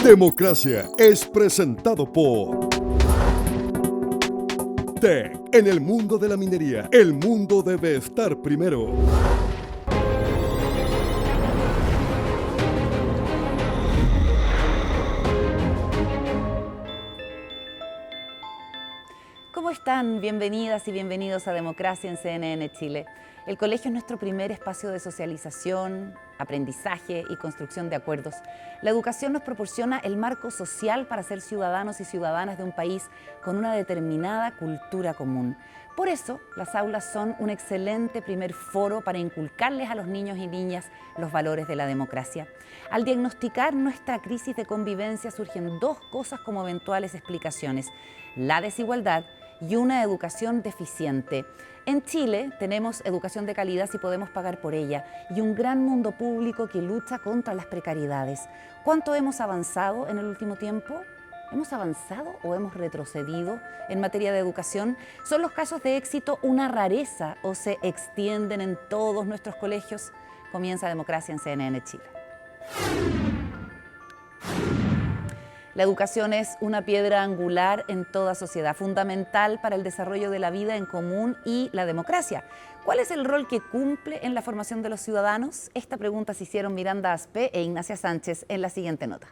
Democracia es presentado por TEC. En el mundo de la minería, el mundo debe estar primero. ¿Cómo están? Bienvenidas y bienvenidos a Democracia en CNN Chile. El colegio es nuestro primer espacio de socialización, aprendizaje y construcción de acuerdos. La educación nos proporciona el marco social para ser ciudadanos y ciudadanas de un país con una determinada cultura común. Por eso, las aulas son un excelente primer foro para inculcarles a los niños y niñas los valores de la democracia. Al diagnosticar nuestra crisis de convivencia surgen dos cosas como eventuales explicaciones: la desigualdad y una educación deficiente. En Chile tenemos educación de calidad si podemos pagar por ella y un gran mundo público que lucha contra las precariedades. ¿Cuánto hemos avanzado en el último tiempo? ¿Hemos avanzado o hemos retrocedido en materia de educación? ¿Son los casos de éxito una rareza o se extienden en todos nuestros colegios? Comienza Democracia en CNN Chile. La educación es una piedra angular en toda sociedad, fundamental para el desarrollo de la vida en común y la democracia. ¿Cuál es el rol que cumple en la formación de los ciudadanos? Esta pregunta se hicieron Miranda Aspé e Ignacia Sánchez en la siguiente nota.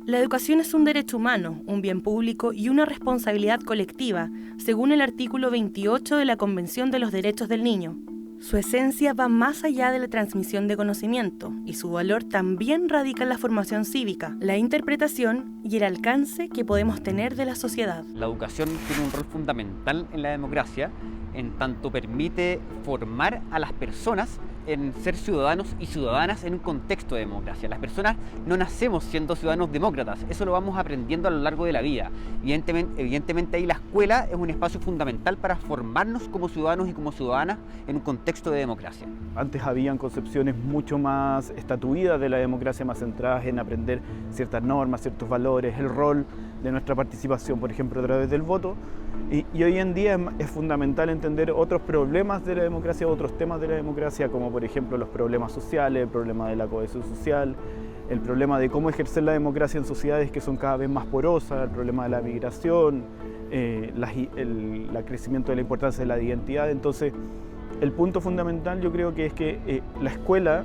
La educación es un derecho humano, un bien público y una responsabilidad colectiva, según el artículo 28 de la Convención de los Derechos del Niño. Su esencia va más allá de la transmisión de conocimiento y su valor también radica en la formación cívica, la interpretación y el alcance que podemos tener de la sociedad. La educación tiene un rol fundamental en la democracia, en tanto permite formar a las personas en ser ciudadanos y ciudadanas en un contexto de democracia. Las personas no nacemos siendo ciudadanos demócratas, eso lo vamos aprendiendo a lo largo de la vida. Evidentemente ahí la escuela es un espacio fundamental para formarnos como ciudadanos y como ciudadanas en un contexto de democracia. Antes habían concepciones mucho más estatuidas de la democracia, más centradas en aprender ciertas normas, ciertos valores, el rol de nuestra participación, por ejemplo, a través del voto. Y hoy en día es fundamental entender otros problemas de la democracia, otros temas de la democracia, como por ejemplo los problemas sociales, el problema de la cohesión social, el problema de cómo ejercer la democracia en sociedades que son cada vez más porosas, el problema de la migración, el crecimiento de la importancia de la identidad. Entonces, el punto fundamental yo creo que es que la escuela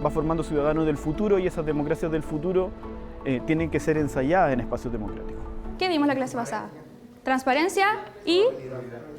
va formando ciudadanos del futuro y esas democracias del futuro tienen que ser ensayadas en espacios democráticos. ¿Qué vimos la clase pasada? Transparencia y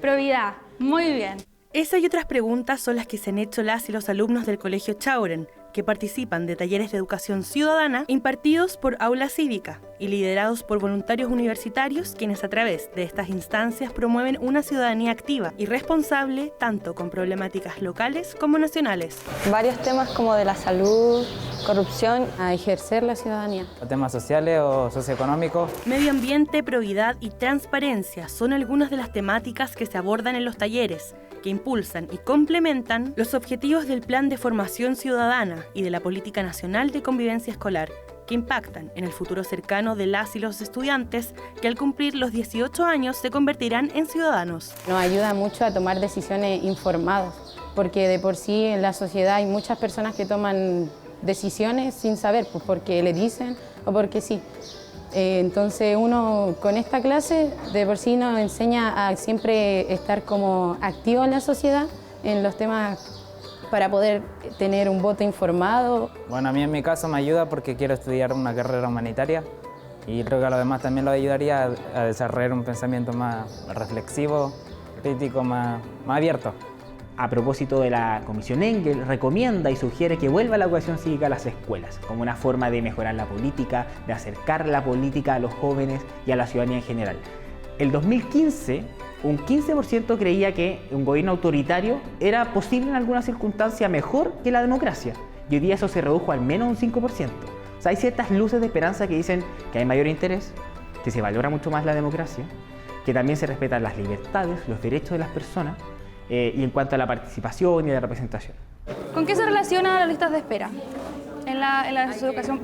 probidad. Muy bien. Esa y otras preguntas son las que se han hecho las y los alumnos del Colegio Chauren, que participan de talleres de educación ciudadana impartidos por Aula Cívica y liderados por voluntarios universitarios, quienes a través de estas instancias promueven una ciudadanía activa y responsable, tanto con problemáticas locales como nacionales. Varios temas como de la salud, corrupción, a ejercer la ciudadanía. Temas sociales o socioeconómicos. Medio ambiente, probidad y transparencia son algunas de las temáticas que se abordan en los talleres, que impulsan y complementan los objetivos del Plan de Formación Ciudadana y de la Política Nacional de Convivencia Escolar, que impactan en el futuro cercano de las y los estudiantes que al cumplir los 18 años se convertirán en ciudadanos. Nos ayuda mucho a tomar decisiones informadas, porque de por sí en la sociedad hay muchas personas que toman decisiones sin saber, pues porque le dicen o porque sí. Entonces uno con esta clase de por sí nos enseña a siempre estar como activo en la sociedad, en los temas para poder tener un voto informado. Bueno, a mí en mi caso me ayuda porque quiero estudiar una carrera humanitaria y creo que a los demás también lo ayudaría a desarrollar un pensamiento más reflexivo, crítico, más abierto. A propósito de la Comisión Engel, recomienda y sugiere que vuelva la educación cívica a las escuelas, como una forma de mejorar la política, de acercar la política a los jóvenes y a la ciudadanía en general. El 2015, un 15% creía que un gobierno autoritario era posible en alguna circunstancia mejor que la democracia, y hoy día eso se redujo al menos un 5%. O sea, hay ciertas luces de esperanza que dicen que hay mayor interés, que se valora mucho más la democracia, que también se respetan las libertades, los derechos de las personas, y en cuanto a la participación y la representación. ¿Con qué se relacionan las listas de espera? en la educación.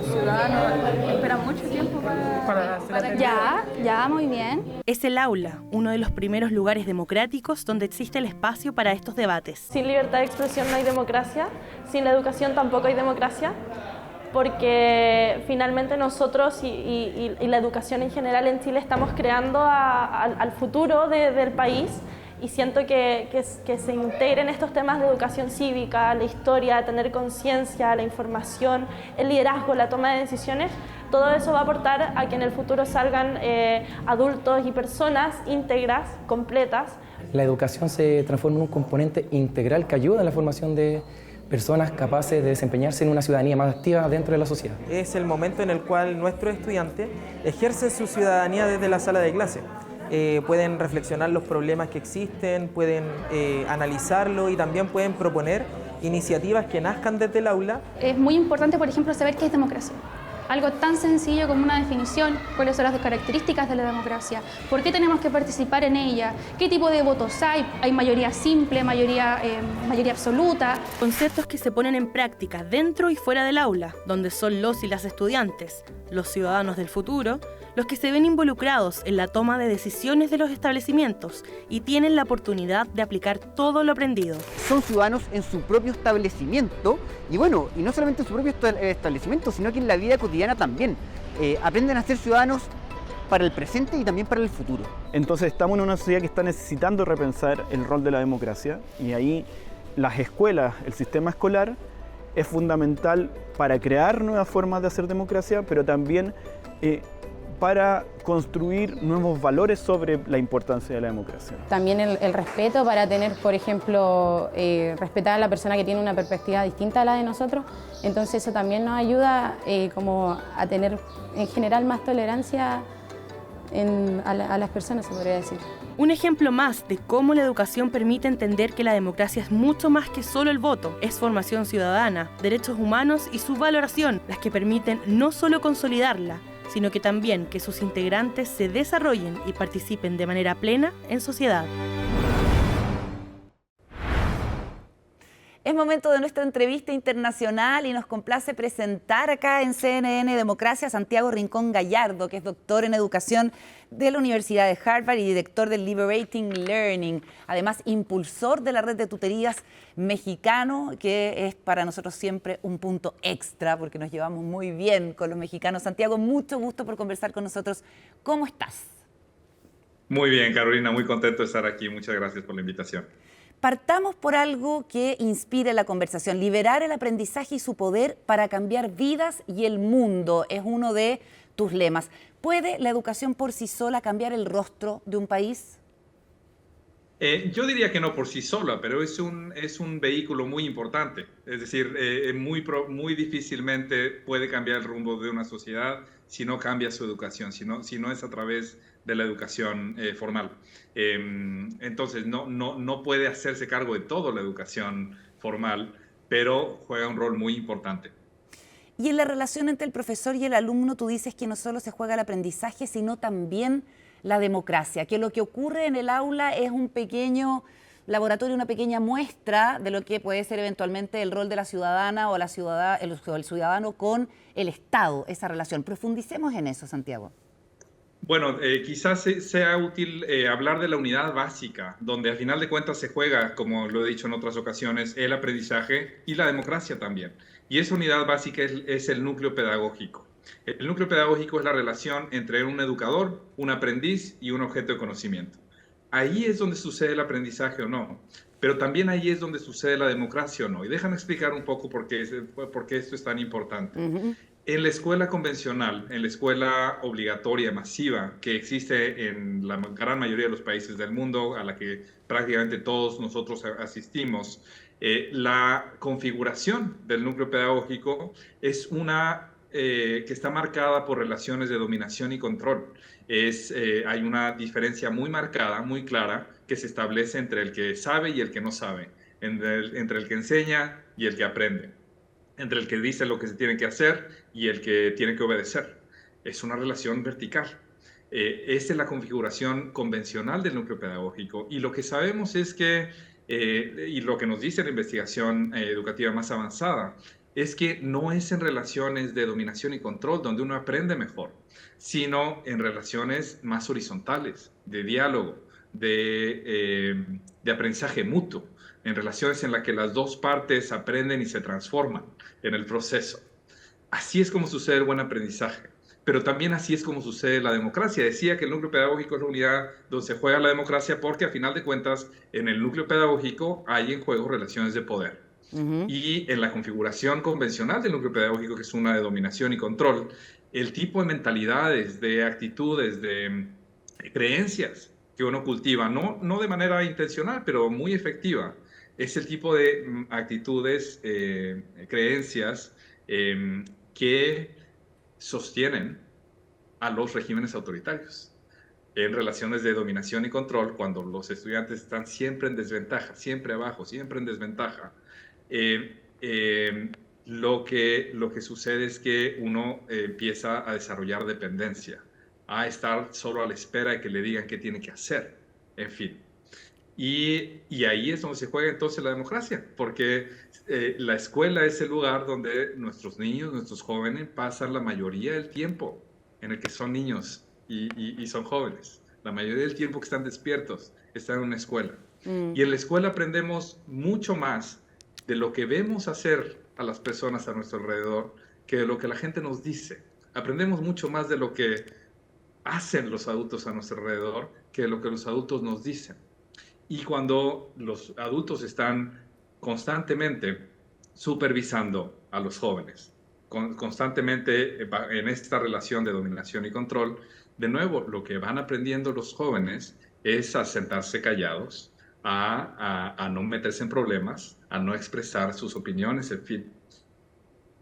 Ciudadano espera mucho tiempo para Ya, muy bien. Es el aula, uno de los primeros lugares democráticos donde existe el espacio para estos debates. Sin libertad de expresión no hay democracia, sin la educación tampoco hay democracia, porque finalmente nosotros y la educación en general en Chile estamos creando al futuro del país, y siento que se integren estos temas de educación cívica, la historia, tener conciencia, la información, el liderazgo, la toma de decisiones. Todo eso va a aportar a que en el futuro salgan adultos y personas íntegras, completas. La educación se transforma en un componente integral que ayuda en la formación de personas capaces de desempeñarse en una ciudadanía más activa dentro de la sociedad. Es el momento en el cual nuestros estudiantes ejercen su ciudadanía desde la sala de clase. Pueden reflexionar los problemas que existen, pueden analizarlo y también pueden proponer iniciativas que nazcan desde el aula. Es muy importante, por ejemplo, saber qué es democracia. Algo tan sencillo como una definición, cuáles son las características de la democracia, por qué tenemos que participar en ella, qué tipo de votos hay mayoría simple, mayoría absoluta. Conceptos que se ponen en práctica dentro y fuera del aula, donde son los y las estudiantes, los ciudadanos del futuro, los que se ven involucrados en la toma de decisiones de los establecimientos y tienen la oportunidad de aplicar todo lo aprendido. Son ciudadanos en su propio establecimiento y bueno, y no solamente en su propio establecimiento, sino que en la vida cotidiana también. Aprenden a ser ciudadanos para el presente y también para el futuro. Entonces estamos en una sociedad que está necesitando repensar el rol de la democracia, y ahí las escuelas, el sistema escolar, es fundamental para crear nuevas formas de hacer democracia, pero también para construir nuevos valores sobre la importancia de la democracia. También el respeto para tener, por ejemplo, respetar a la persona que tiene una perspectiva distinta a la de nosotros. Entonces eso también nos ayuda como a tener en general más tolerancia a las personas, se podría decir. Un ejemplo más de cómo la educación permite entender que la democracia es mucho más que solo el voto. Es formación ciudadana, derechos humanos y su valoración, las que permiten no solo consolidarla, sino que también que sus integrantes se desarrollen y participen de manera plena en sociedad. Es momento de nuestra entrevista internacional y nos complace presentar acá en CNN Democracia a Santiago Rincón Gallardo, que es doctor en educación de la Universidad de Harvard y director del Liberating Learning. Además, impulsor de la red de tutorías mexicano, que es para nosotros siempre un punto extra porque nos llevamos muy bien con los mexicanos. Santiago, mucho gusto por conversar con nosotros. ¿Cómo estás? Muy bien, Carolina, muy contento de estar aquí. Muchas gracias por la invitación. Partamos por algo que inspire la conversación. Liberar el aprendizaje y su poder para cambiar vidas y el mundo es uno de tus lemas. ¿Puede la educación por sí sola cambiar el rostro de un país? Yo diría que no por sí sola, pero es un vehículo muy importante. Es decir, muy difícilmente puede cambiar el rumbo de una sociedad si no cambia su educación, si no es a través de la educación formal. Entonces, no puede hacerse cargo de todo la educación formal, pero juega un rol muy importante. Y en la relación entre el profesor y el alumno, tú dices que no solo se juega el aprendizaje, sino también la democracia, que lo que ocurre en el aula es un pequeño laboratorio, una pequeña muestra de lo que puede ser eventualmente el rol de la ciudadana o el ciudadano con el Estado, esa relación. Profundicemos en eso, Santiago. Bueno, quizás sea útil hablar de la unidad básica, donde al final de cuentas se juega, como lo he dicho en otras ocasiones, el aprendizaje y la democracia también. Y esa unidad básica es el núcleo pedagógico. El núcleo pedagógico es la relación entre un educador, un aprendiz y un objeto de conocimiento. Ahí es donde sucede el aprendizaje o no, pero también ahí es donde sucede la democracia o no. Y déjame explicar un poco por qué esto es tan importante. En la escuela convencional, en la escuela obligatoria masiva que existe en la gran mayoría de los países del mundo, a la que prácticamente todos nosotros asistimos, la configuración del núcleo pedagógico es una que está marcada por relaciones de dominación y control. Hay una diferencia muy marcada, muy clara, que se establece entre el que sabe y el que no sabe, entre el que enseña y el que aprende, entre el que dice lo que se tiene que hacer y el que tiene que obedecer. Es una relación vertical. Esa es la configuración convencional del núcleo pedagógico. Y lo que sabemos es que, y lo que nos dice la investigación educativa más avanzada, es que no es en relaciones de dominación y control donde uno aprende mejor, sino en relaciones más horizontales, de diálogo, de aprendizaje mutuo, en relaciones en las que las dos partes aprenden y se transforman en el proceso. Así es como sucede el buen aprendizaje, pero también así es como sucede la democracia. Decía que el núcleo pedagógico es la unidad donde se juega la democracia porque, a final de cuentas, en el núcleo pedagógico hay en juego relaciones de poder. Y en la configuración convencional del núcleo pedagógico, que es una de dominación y control, el tipo de mentalidades, de actitudes, de creencias que uno cultiva, no de manera intencional, pero muy efectiva, es el tipo de actitudes, creencias que sostienen a los regímenes autoritarios en relaciones de dominación y control, cuando los estudiantes están siempre en desventaja, siempre abajo, siempre en desventaja. Lo que sucede es que uno empieza a desarrollar dependencia, a estar solo a la espera de que le digan qué tiene que hacer, en fin. Y ahí es donde se juega entonces la democracia, porque la escuela es el lugar donde nuestros niños, nuestros jóvenes pasan la mayoría del tiempo en el que son niños y son jóvenes. La mayoría del tiempo que están despiertos están en una escuela. Y en la escuela aprendemos mucho más de lo que vemos hacer a las personas a nuestro alrededor que de lo que la gente nos dice. Aprendemos mucho más de lo que hacen los adultos a nuestro alrededor que de lo que los adultos nos dicen. Y cuando los adultos están constantemente supervisando a los jóvenes, constantemente en esta relación de dominación y control, de nuevo, lo que van aprendiendo los jóvenes es a sentarse callados, a no meterse en problemas, a no expresar sus opiniones, en fin.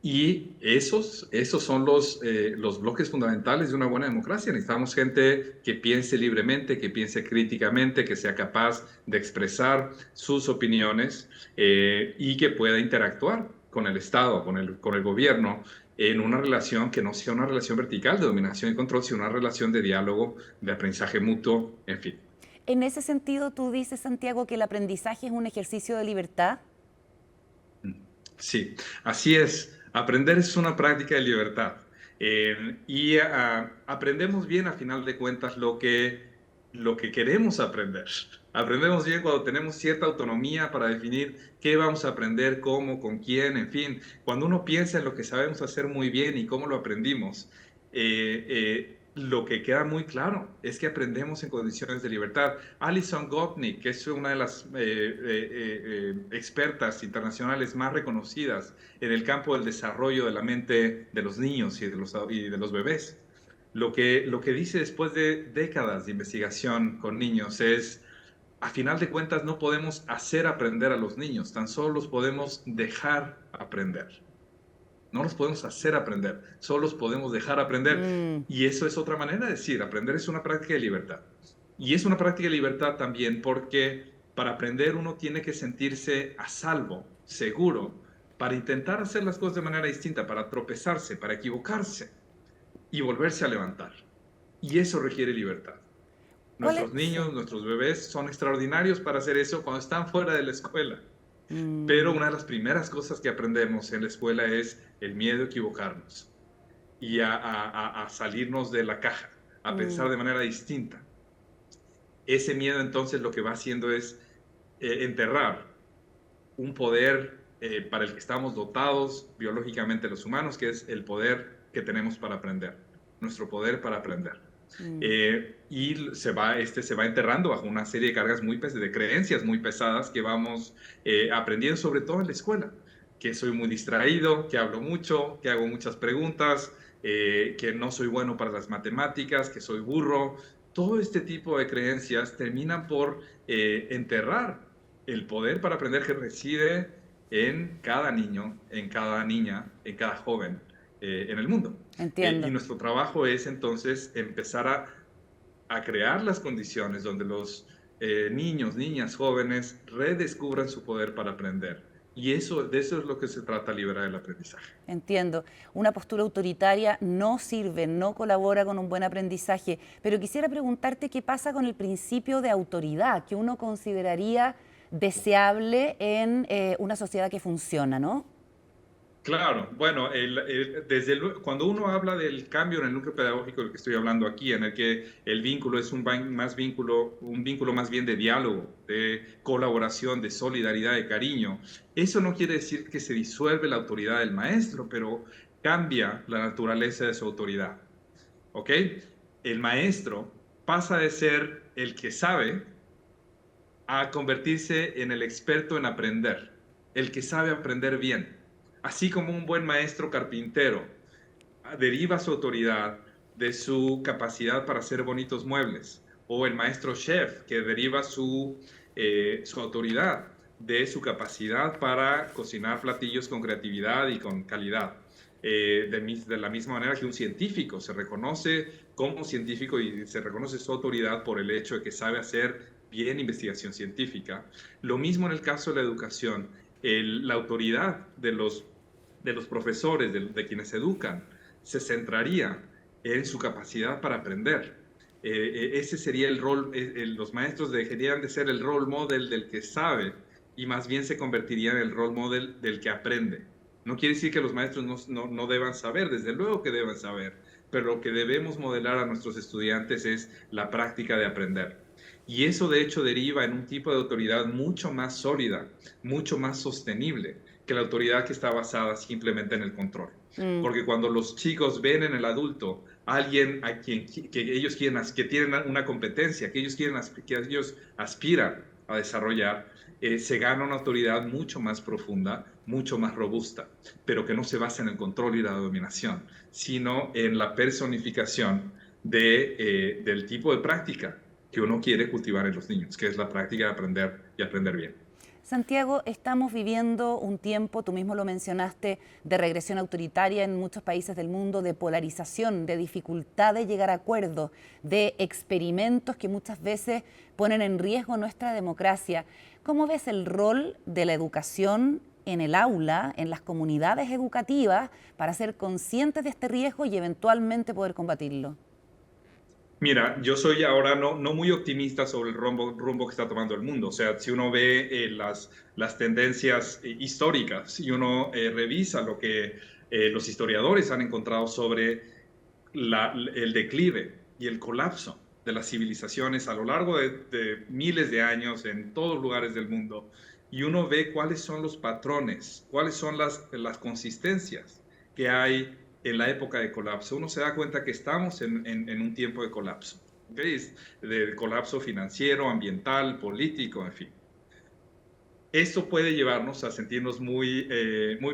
Y esos son los bloques fundamentales de una buena democracia. Necesitamos gente que piense libremente, que piense críticamente, que sea capaz de expresar sus opiniones y que pueda interactuar con el Estado, con el gobierno, en una relación que no sea una relación vertical de dominación y control, sino una relación de diálogo, de aprendizaje mutuo, en fin. En ese sentido, tú dices, Santiago, que el aprendizaje es un ejercicio de libertad. Sí, así es. Aprender es una práctica de libertad. Y aprendemos bien, a final de cuentas, lo que queremos aprender. Aprendemos bien cuando tenemos cierta autonomía para definir qué vamos a aprender, cómo, con quién, en fin. Cuando uno piensa en lo que sabemos hacer muy bien y cómo lo aprendimos, lo que queda muy claro es que aprendemos en condiciones de libertad. Alison Gopnik, que es una de las expertas internacionales más reconocidas en el campo del desarrollo de la mente de los niños y de los bebés, lo que dice después de décadas de investigación con niños es, a final de cuentas, no podemos hacer aprender a los niños, tan solo los podemos dejar aprender. No los podemos hacer aprender, solo los podemos dejar aprender. Y eso es otra manera de decir, aprender es una práctica de libertad. Y es una práctica de libertad también porque para aprender uno tiene que sentirse a salvo, seguro, para intentar hacer las cosas de manera distinta, para tropezarse, para equivocarse y volverse a levantar. Y eso requiere libertad. Nuestros niños, nuestros bebés son extraordinarios para hacer eso cuando están fuera de la escuela. Pero una de las primeras cosas que aprendemos en la escuela es el miedo a equivocarnos y a salirnos de la caja, a pensar de manera distinta. Ese miedo entonces lo que va haciendo es enterrar un poder para el que estamos dotados biológicamente los humanos, que es el poder que tenemos para aprender, nuestro poder para aprender. Y se va enterrando bajo una serie de cargas de creencias muy pesadas que vamos aprendiendo, sobre todo en la escuela, que soy muy distraído, que hablo mucho, que hago muchas preguntas, que no soy bueno para las matemáticas, que soy burro. Todo este tipo de creencias terminan por enterrar el poder para aprender que reside en cada niño, en cada niña, en cada joven en el mundo. Entiendo. Y nuestro trabajo es entonces empezar a crear las condiciones donde los niños, niñas, jóvenes redescubran su poder para aprender. Y de eso es lo que se trata, liberar el aprendizaje. Entiendo. Una postura autoritaria no sirve, no colabora con un buen aprendizaje. Pero quisiera preguntarte qué pasa con el principio de autoridad, que uno consideraría deseable en una sociedad que funciona, ¿no? Claro, bueno, cuando uno habla del cambio en el núcleo pedagógico del que estoy hablando aquí, en el que el vínculo es un vínculo más bien de diálogo, de colaboración, de solidaridad, de cariño, eso no quiere decir que se disuelve la autoridad del maestro, pero cambia la naturaleza de su autoridad, ¿ok? El maestro pasa de ser el que sabe a convertirse en el experto en aprender, el que sabe aprender bien. Así como un buen maestro carpintero deriva su autoridad de su capacidad para hacer bonitos muebles, o el maestro chef que deriva su autoridad de su capacidad para cocinar platillos con creatividad y con calidad. De la misma manera que un científico se reconoce como científico y se reconoce su autoridad por el hecho de que sabe hacer bien investigación científica. Lo mismo en el caso de la educación. La autoridad de los profesores, de quienes educan, se centraría en su capacidad para aprender. Ese sería el rol, los maestros deberían de ser el role model del que sabe y más bien se convertirían en el role model del que aprende. No quiere decir que los maestros no deban saber, desde luego que deben saber, pero lo que debemos modelar a nuestros estudiantes es la práctica de aprender. Y eso de hecho deriva en un tipo de autoridad mucho más sólida, mucho más sostenible que la autoridad que está basada simplemente en el control. Porque cuando los chicos ven en el adulto a alguien que tienen una competencia, que ellos aspiran a desarrollar, se gana una autoridad mucho más profunda, mucho más robusta, pero que no se basa en el control y la dominación, sino en la personificación del tipo de práctica que uno quiere cultivar en los niños, que es la práctica de aprender y aprender bien. Santiago, estamos viviendo un tiempo, tú mismo lo mencionaste, de regresión autoritaria en muchos países del mundo, de polarización, de dificultad de llegar a acuerdos, de experimentos que muchas veces ponen en riesgo nuestra democracia. ¿Cómo ves el rol de la educación en el aula, en las comunidades educativas, para ser conscientes de este riesgo y eventualmente poder combatirlo? Mira, yo soy ahora no muy optimista sobre el rumbo que está tomando el mundo. O sea, si uno ve las tendencias históricas y uno revisa lo que los historiadores han encontrado sobre el declive y el colapso de las civilizaciones a lo largo de miles de años en todos lugares del mundo, y uno ve cuáles son los patrones, cuáles son las consistencias que hay en la época de colapso, uno se da cuenta que estamos en un tiempo de colapso, ¿okay? De colapso financiero, ambiental, político, en fin. Esto puede llevarnos a sentirnos muy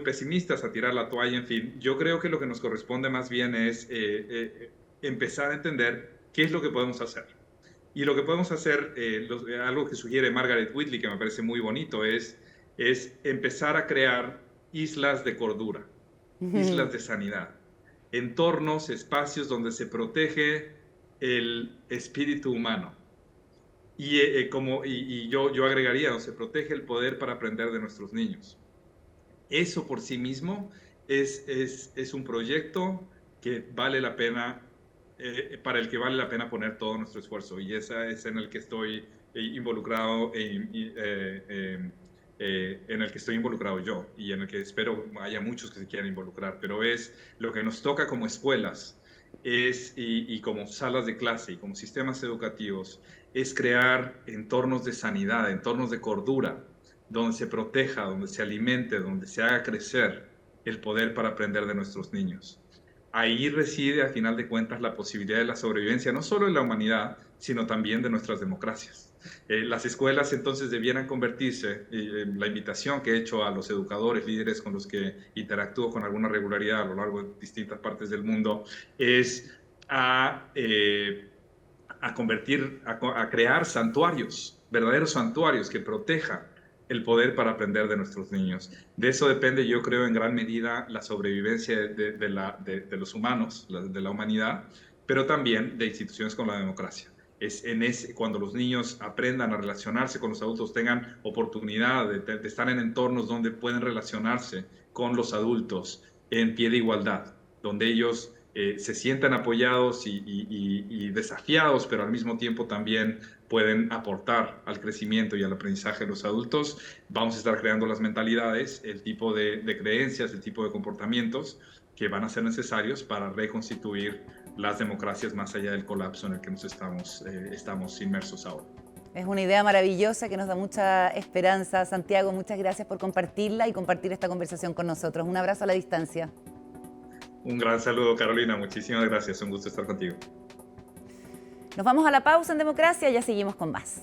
pesimistas, a tirar la toalla, en fin. Yo creo que lo que nos corresponde más bien es empezar a entender qué es lo que podemos hacer. Y lo que podemos hacer, algo que sugiere Margaret Whitley, que me parece muy bonito, es empezar a crear islas de cordura, islas de sanidad, entornos, espacios donde se protege el espíritu humano. Y yo agregaría, donde se protege el poder para aprender de nuestros niños. Eso por sí mismo es un proyecto que vale la pena, para el que vale la pena poner todo nuestro esfuerzo. Y esa es en el que estoy involucrado, en el que estoy involucrado yo, y en el que espero haya muchos que se quieran involucrar, pero es lo que nos toca como escuelas, y como salas de clase y como sistemas educativos, es crear entornos de sanidad, entornos de cordura, donde se proteja, donde se alimente, donde se haga crecer el poder para aprender de nuestros niños. Ahí reside, a final de cuentas, la posibilidad de la sobrevivencia, no solo de la humanidad, sino también de nuestras democracias. Las escuelas entonces debieran convertirse, la invitación que he hecho a los educadores, líderes con los que interactúo con alguna regularidad a lo largo de distintas partes del mundo, es a crear santuarios, verdaderos santuarios que protejan el poder para aprender de nuestros niños. De eso depende, yo creo, en gran medida la sobrevivencia de los humanos, de la humanidad, pero también de instituciones como la democracia. Cuando los niños aprendan a relacionarse con los adultos, tengan oportunidad de estar en entornos donde pueden relacionarse con los adultos en pie de igualdad, donde ellos se sientan apoyados y desafiados, pero al mismo tiempo también pueden aportar al crecimiento y al aprendizaje de los adultos. Vamos a estar creando las mentalidades, el tipo de creencias, el tipo de comportamientos que van a ser necesarios para reconstituir las democracias más allá del colapso en el que nos estamos inmersos ahora. Es una idea maravillosa que nos da mucha esperanza. Santiago, muchas gracias por compartirla y compartir esta conversación con nosotros. Un abrazo a la distancia. Un gran saludo, Carolina. Muchísimas gracias. Un gusto estar contigo. Nos vamos a la pausa en Democracia, ya seguimos con más.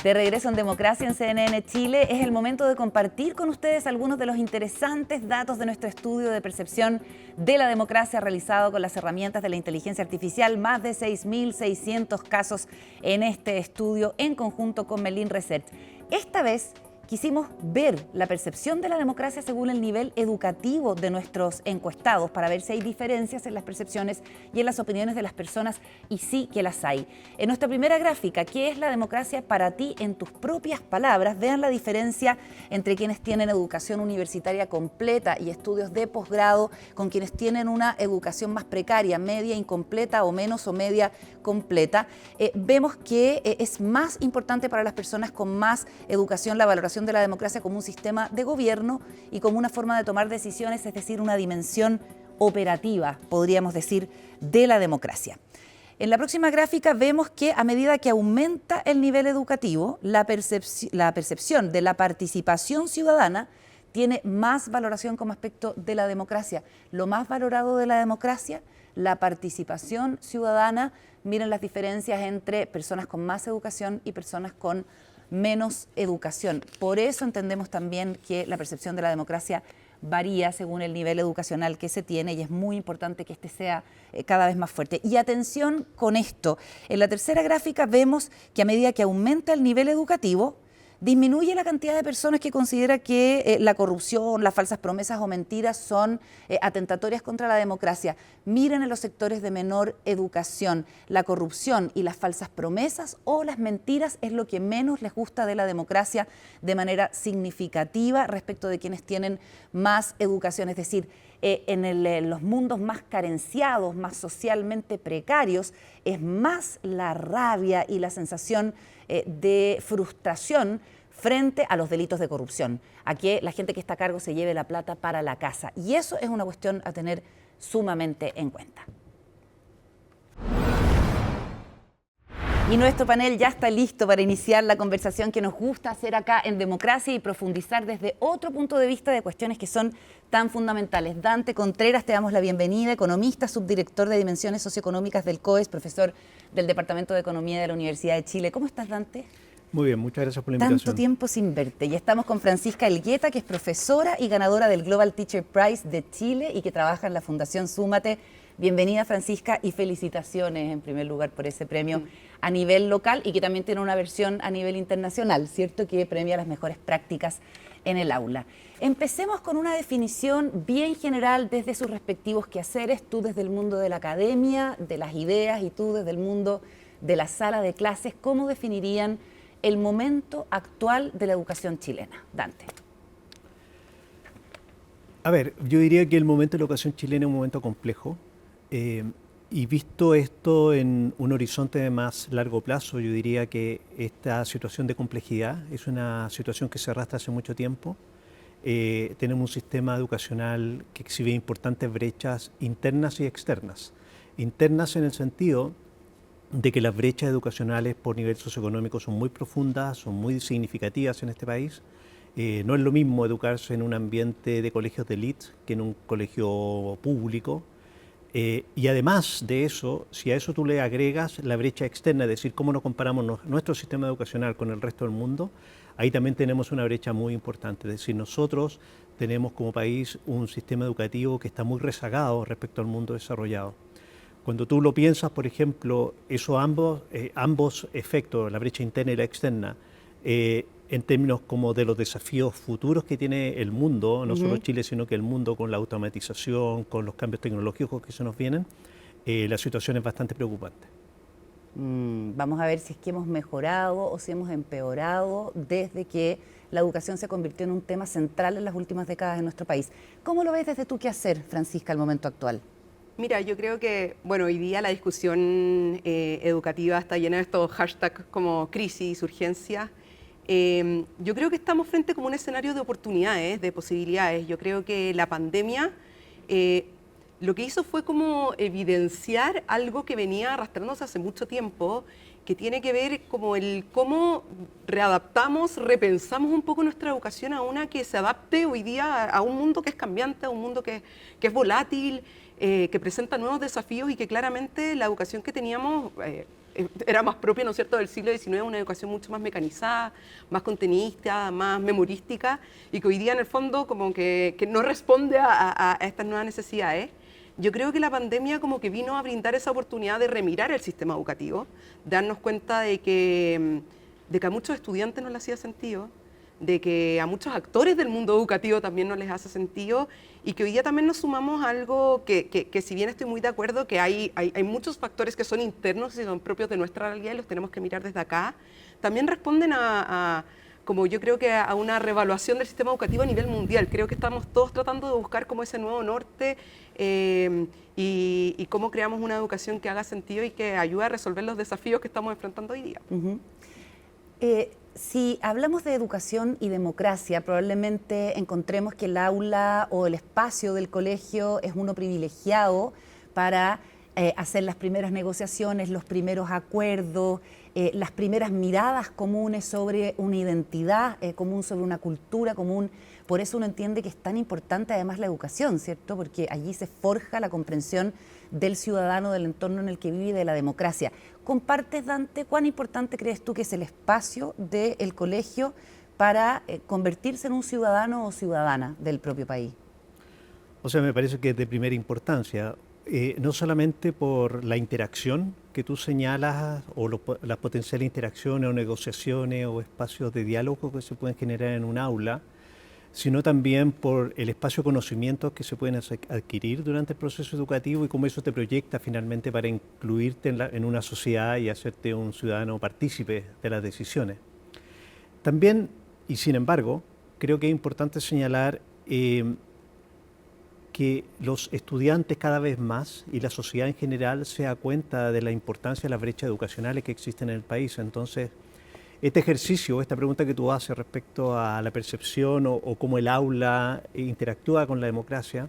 De regreso en Democracia en CNN Chile, es el momento de compartir con ustedes algunos de los interesantes datos de nuestro estudio de percepción de la democracia realizado con las herramientas de la inteligencia artificial, más de 6.600 casos en este estudio en conjunto con Melin Research. Esta vez quisimos ver la percepción de la democracia según el nivel educativo de nuestros encuestados para ver si hay diferencias en las percepciones y en las opiniones de las personas, y sí que las hay. En nuestra primera gráfica, ¿qué es la democracia para ti en tus propias palabras? Vean la diferencia entre quienes tienen educación universitaria completa y estudios de posgrado con quienes tienen una educación más precaria, media, incompleta o menos o media completa. Vemos que es más importante para las personas con más educación la valoración de la democracia como un sistema de gobierno y como una forma de tomar decisiones, es decir, una dimensión operativa, podríamos decir, de la democracia. En la próxima gráfica vemos que a medida que aumenta el nivel educativo, la percepción de la participación ciudadana tiene más valoración como aspecto de la democracia. Lo más valorado de la democracia, la participación ciudadana. Miren las diferencias entre personas con más educación y personas con menos educación. Por eso entendemos también que la percepción de la democracia varía según el nivel educacional que se tiene y es muy importante que este sea cada vez más fuerte. Y atención con esto, en la tercera gráfica vemos que a medida que aumenta el nivel educativo, disminuye la cantidad de personas que considera que la corrupción, las falsas promesas o mentiras son atentatorias contra la democracia. Miren en los sectores de menor educación, la corrupción y las falsas promesas o las mentiras es lo que menos les gusta de la democracia de manera significativa respecto de quienes tienen más educación. Es decir, en los mundos más carenciados, más socialmente precarios, es más la rabia y la sensación de frustración frente a los delitos de corrupción, a que la gente que está a cargo se lleve la plata para la casa. Y eso es una cuestión a tener sumamente en cuenta. Y nuestro panel ya está listo para iniciar la conversación que nos gusta hacer acá en Democracia y profundizar desde otro punto de vista de cuestiones que son tan fundamentales. Dante Contreras, te damos la bienvenida, economista, subdirector de Dimensiones Socioeconómicas del COES, profesor del Departamento de Economía de la Universidad de Chile. ¿Cómo estás, Dante? Muy bien, muchas gracias por la invitación. Tanto tiempo sin verte. Y estamos con Francisca Elgueta, que es profesora y ganadora del Global Teacher Prize de Chile y que trabaja en la Fundación Súmate. Bienvenida, Francisca, y felicitaciones en primer lugar por ese premio a nivel local y que también tiene una versión a nivel internacional, ¿cierto? Que premia las mejores prácticas en el aula. Empecemos con una definición bien general desde sus respectivos quehaceres, tú desde el mundo de la academia, de las ideas, y tú desde el mundo de la sala de clases. ¿Cómo definirían el momento actual de la educación chilena? Dante. A ver, yo diría que el momento de la educación chilena es un momento complejo. Y visto esto en un horizonte de más largo plazo, yo diría que esta situación de complejidad es una situación que se arrastra hace mucho tiempo. Tenemos un sistema educacional que exhibe importantes brechas internas y externas. Internas en el sentido de que las brechas educacionales por nivel socioeconómico son muy profundas, son muy significativas en este país. No es lo mismo educarse en un ambiente de colegios de élite que en un colegio público. Y además de eso, si a eso tú le agregas la brecha externa, es decir, cómo nos comparamos nuestro sistema educacional con el resto del mundo, ahí también tenemos una brecha muy importante. Es decir, nosotros tenemos como país un sistema educativo que está muy rezagado respecto al mundo desarrollado. Cuando tú lo piensas, por ejemplo, ambos efectos, la brecha interna y la externa, en términos como de los desafíos futuros que tiene el mundo, no solo Chile, sino que el mundo con la automatización, con los cambios tecnológicos que se nos vienen, la situación es bastante preocupante. Vamos a ver si es que hemos mejorado o si hemos empeorado desde que la educación se convirtió en un tema central en las últimas décadas en nuestro país. ¿Cómo lo ves desde tu quehacer, Francisca, al momento actual? Mira, yo creo que, bueno, hoy día la discusión educativa está llena de estos hashtags como crisis, urgencia. Yo creo que estamos frente como un escenario de oportunidades, de posibilidades. Yo creo que la pandemia lo que hizo fue como evidenciar algo que venía arrastrándose hace mucho tiempo, que tiene que ver como el cómo readaptamos, repensamos un poco nuestra educación a una que se adapte hoy día a un mundo que es cambiante, a un mundo que es volátil, que presenta nuevos desafíos y que claramente la educación que teníamos era más propia, ¿no es cierto?, del siglo XIX, una educación mucho más mecanizada, más contenidista, más memorística, y que hoy día en el fondo como que no responde a estas nuevas necesidades. Yo creo que la pandemia como que vino a brindar esa oportunidad de remirar el sistema educativo, darnos cuenta de que a muchos estudiantes no les hacía sentido, de que a muchos actores del mundo educativo también no les hace sentido, y que hoy día también nos sumamos a algo que si bien estoy muy de acuerdo que hay muchos factores que son internos y son propios de nuestra realidad y los tenemos que mirar desde acá, también responden como yo creo que a una reevaluación del sistema educativo a nivel mundial. Creo que estamos todos tratando de buscar como ese nuevo norte y cómo creamos una educación que haga sentido y que ayude a resolver los desafíos que estamos enfrentando hoy día. Si hablamos de educación y democracia, probablemente encontremos que el aula o el espacio del colegio es uno privilegiado para hacer las primeras negociaciones, los primeros acuerdos, las primeras miradas comunes sobre una identidad común, sobre una cultura común. Por eso uno entiende que es tan importante además la educación, ¿cierto? Porque allí se forja la comprensión del ciudadano, del entorno en el que vive y de la democracia. ¿Compartes, Dante, cuán importante crees tú que es el espacio del colegio para convertirse en un ciudadano o ciudadana del propio país? O sea, me parece que es de primera importancia, no solamente por la interacción que tú señalas o las potenciales interacciones o negociaciones o espacios de diálogo que se pueden generar en un aula, sino también por el espacio de conocimientos que se pueden adquirir durante el proceso educativo y cómo eso te proyecta finalmente para incluirte en una sociedad y hacerte un ciudadano partícipe de las decisiones. También, y sin embargo, creo que es importante señalar que los estudiantes cada vez más y la sociedad en general se da cuenta de la importancia de las brechas educacionales que existen en el país. Entonces, este ejercicio, esta pregunta que tú haces respecto a la percepción o cómo el aula interactúa con la democracia,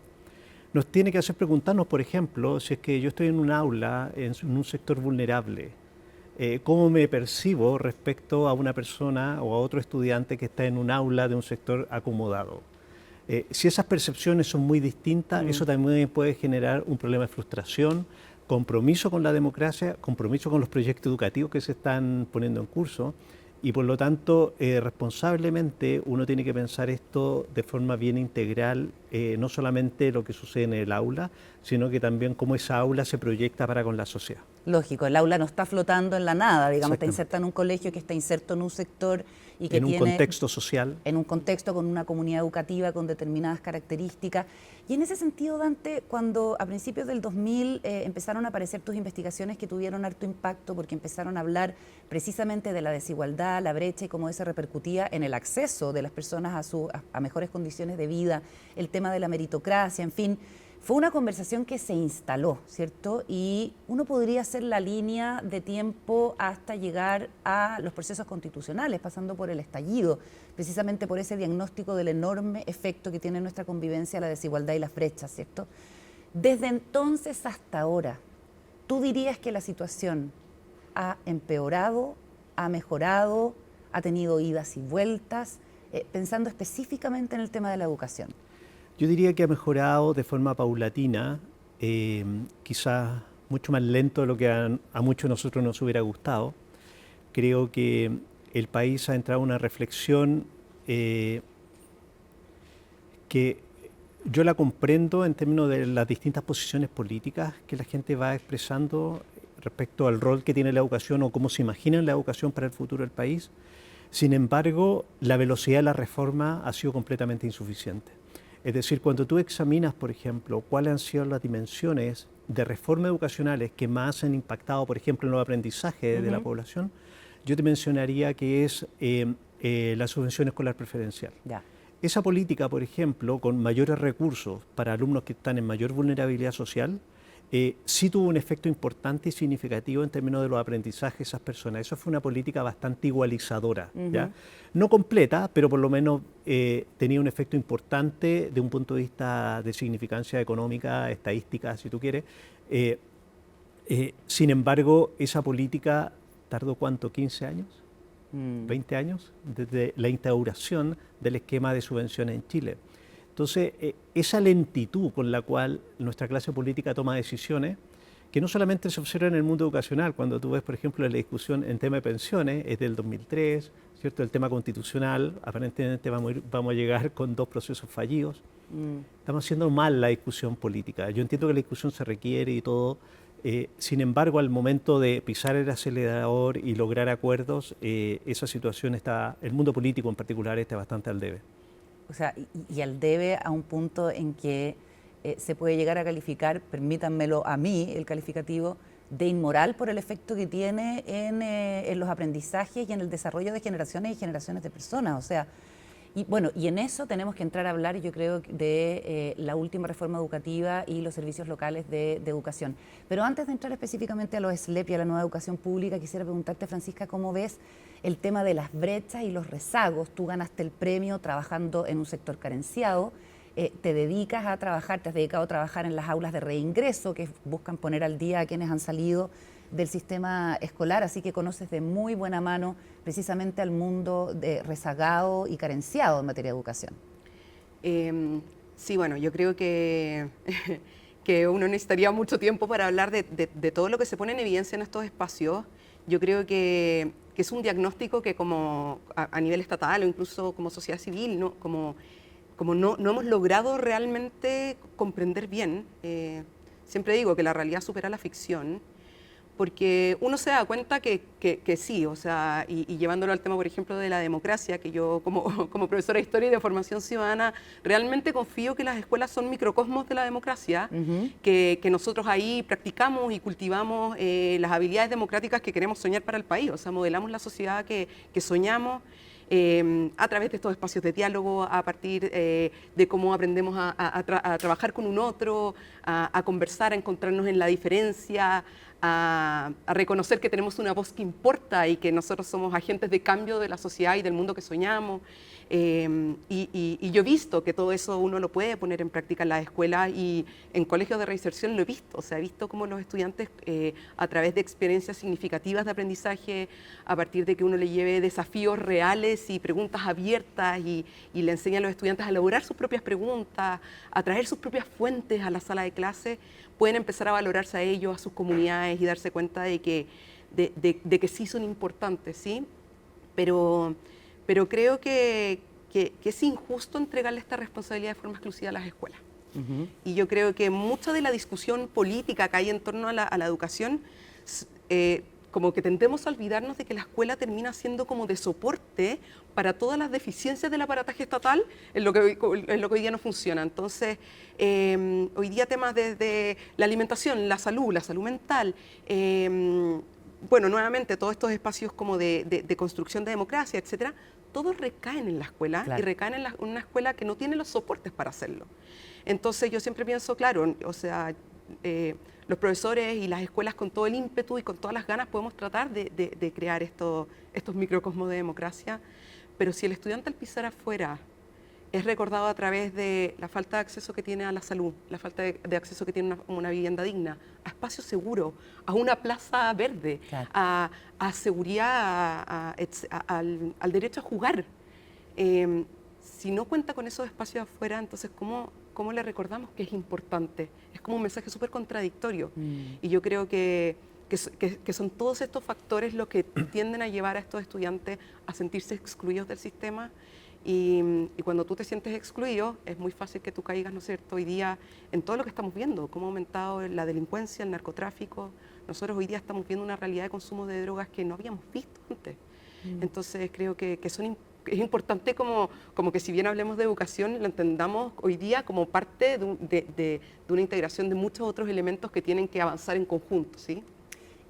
nos tiene que hacer preguntarnos, por ejemplo, si es que yo estoy en un aula, en un sector vulnerable, ¿cómo me percibo respecto a una persona o a otro estudiante que está en un aula de un sector acomodado? Si esas percepciones son muy distintas, eso también puede generar un problema de frustración, compromiso con la democracia, compromiso con los proyectos educativos que se están poniendo en curso, y por lo tanto, responsablemente uno tiene que pensar esto de forma bien integral, no solamente lo que sucede en el aula, sino que también cómo esa aula se proyecta para con la sociedad. Lógico, el aula no está flotando en la nada, digamos, está inserta en un colegio que está inserto en un sector y que en un tiene, contexto social. En un contexto con una comunidad educativa con determinadas características. Y en ese sentido, Dante, cuando a principios del 2000 empezaron a aparecer tus investigaciones que tuvieron harto impacto porque empezaron a hablar precisamente de la desigualdad, la brecha y cómo eso repercutía en el acceso de las personas a mejores condiciones de vida, el tema de la meritocracia, en fin, fue una conversación que se instaló, ¿cierto? Y uno podría hacer la línea de tiempo hasta llegar a los procesos constitucionales, pasando por el estallido, precisamente por ese diagnóstico del enorme efecto que tiene en nuestra convivencia la desigualdad y las brechas, ¿cierto? Desde entonces hasta ahora, ¿tú dirías que la situación ha empeorado, ha mejorado, ha tenido idas y vueltas, pensando específicamente en el tema de la educación? Yo diría que ha mejorado de forma paulatina, quizás mucho más lento de lo que a muchos de nosotros nos hubiera gustado. Creo que el país ha entrado en una reflexión que yo la comprendo en términos de las distintas posiciones políticas que la gente va expresando respecto al rol que tiene la educación o cómo se imagina la educación para el futuro del país. Sin embargo, la velocidad de la reforma ha sido completamente insuficiente. Es decir, cuando tú examinas, por ejemplo, cuáles han sido las dimensiones de reforma educacionales que más han impactado, por ejemplo, en los aprendizajes de la población, yo te mencionaría que es la subvención escolar preferencial. Ya. Esa política, por ejemplo, con mayores recursos para alumnos que están en mayor vulnerabilidad social, sí tuvo un efecto importante y significativo en términos de los aprendizajes de esas personas. Eso fue una política bastante igualizadora, ¿ya? No completa, pero por lo menos tenía un efecto importante de un punto de vista de significancia económica, estadística, si tú quieres. Sin embargo, esa política tardó, ¿cuánto? ¿15 años? 20 años desde la instauración del esquema de subvenciones en Chile. Entonces, esa lentitud con la cual nuestra clase política toma decisiones, que no solamente se observa en el mundo educacional, cuando tú ves, por ejemplo, la discusión en tema de pensiones, es del 2003, ¿cierto? El tema constitucional, aparentemente vamos a llegar con 2 procesos fallidos. Estamos haciendo mal la discusión política. Yo entiendo que la discusión se requiere y todo. Sin embargo, al momento de pisar el acelerador y lograr acuerdos, esa situación está, el mundo político en particular, está bastante al debe. O sea, y al debe a un punto en que se puede llegar a calificar, permítanmelo a mí, el calificativo, de inmoral por el efecto que tiene en los aprendizajes y en el desarrollo de generaciones y generaciones de personas. O sea, y bueno, y en eso tenemos que entrar a hablar, yo creo, de la última reforma educativa y los servicios locales de educación. Pero antes de entrar específicamente a los SLEP y a la nueva educación pública, quisiera preguntarte, Francisca, ¿cómo ves el tema de las brechas y los rezagos? Tú ganaste el premio trabajando en un sector carenciado, te dedicas a trabajar, te has dedicado a trabajar en las aulas de reingreso que buscan poner al día a quienes han salido del sistema escolar, así que conoces de muy buena mano precisamente al mundo de rezagado y carenciado en materia de educación. Sí, bueno, yo creo que, que uno necesitaría mucho tiempo para hablar de todo lo que se pone en evidencia en estos espacios. Yo creo que es un diagnóstico que como a nivel estatal o incluso como sociedad civil, ¿no? Como no hemos logrado realmente comprender bien. Siempre digo que la realidad supera la ficción, porque uno se da cuenta que sí, o sea, y llevándolo al tema, por ejemplo, de la democracia, que yo como profesora de Historia y de Formación Ciudadana, realmente confío que las escuelas son microcosmos de la democracia, que nosotros ahí practicamos y cultivamos las habilidades democráticas que queremos soñar para el país, o sea, modelamos la sociedad que soñamos, a través de estos espacios de diálogo, a partir de cómo aprendemos a trabajar con un otro, a conversar, a encontrarnos en la diferencia, a reconocer que tenemos una voz que importa y que nosotros somos agentes de cambio de la sociedad y del mundo que soñamos. Y yo he visto que todo eso uno lo puede poner en práctica en las escuelas y en colegios de reinserción lo he visto. O sea, he visto cómo los estudiantes, a través de experiencias significativas de aprendizaje, a partir de que uno le lleve desafíos reales y preguntas abiertas y le enseña a los estudiantes a elaborar sus propias preguntas, a traer sus propias fuentes a la sala de clase, pueden empezar a valorarse a ellos, a sus comunidades y darse cuenta de que sí son importantes, ¿sí? Pero creo que es injusto entregarle esta responsabilidad de forma exclusiva a las escuelas. Y yo creo que mucha de la discusión política que hay en torno a la educación, como que tendemos a olvidarnos de que la escuela termina siendo como de soporte para todas las deficiencias del aparataje estatal en lo que hoy día no funciona. Entonces, hoy día temas desde la alimentación, la salud mental, bueno, nuevamente todos estos espacios como de construcción de democracia, etcétera, todos recaen en la escuela, claro, y recaen en una escuela que no tiene los soportes para hacerlo. Entonces yo siempre pienso, claro, o sea, los profesores y las escuelas con todo el ímpetu y con todas las ganas podemos tratar de crear estos microcosmos de democracia, pero si el estudiante al pisar afuera es recordado a través de la falta de acceso que tiene a la salud, la falta de acceso que tiene a una vivienda digna, a espacio seguro, a una plaza verde, claro, a seguridad, al derecho a jugar. Si no cuenta con esos espacios afuera, entonces ¿cómo le recordamos que es importante? Es como un mensaje súper contradictorio. Y yo creo que son todos estos factores los que tienden a llevar a estos estudiantes a sentirse excluidos del sistema. Y cuando tú te sientes excluido, es muy fácil que tú caigas, ¿no es cierto?, hoy día en todo lo que estamos viendo, cómo ha aumentado la delincuencia, el narcotráfico. Nosotros hoy día estamos viendo una realidad de consumo de drogas que no habíamos visto antes. Entonces creo que es importante como que si bien hablemos de educación, lo entendamos hoy día como parte de una integración de muchos otros elementos que tienen que avanzar en conjunto, ¿sí?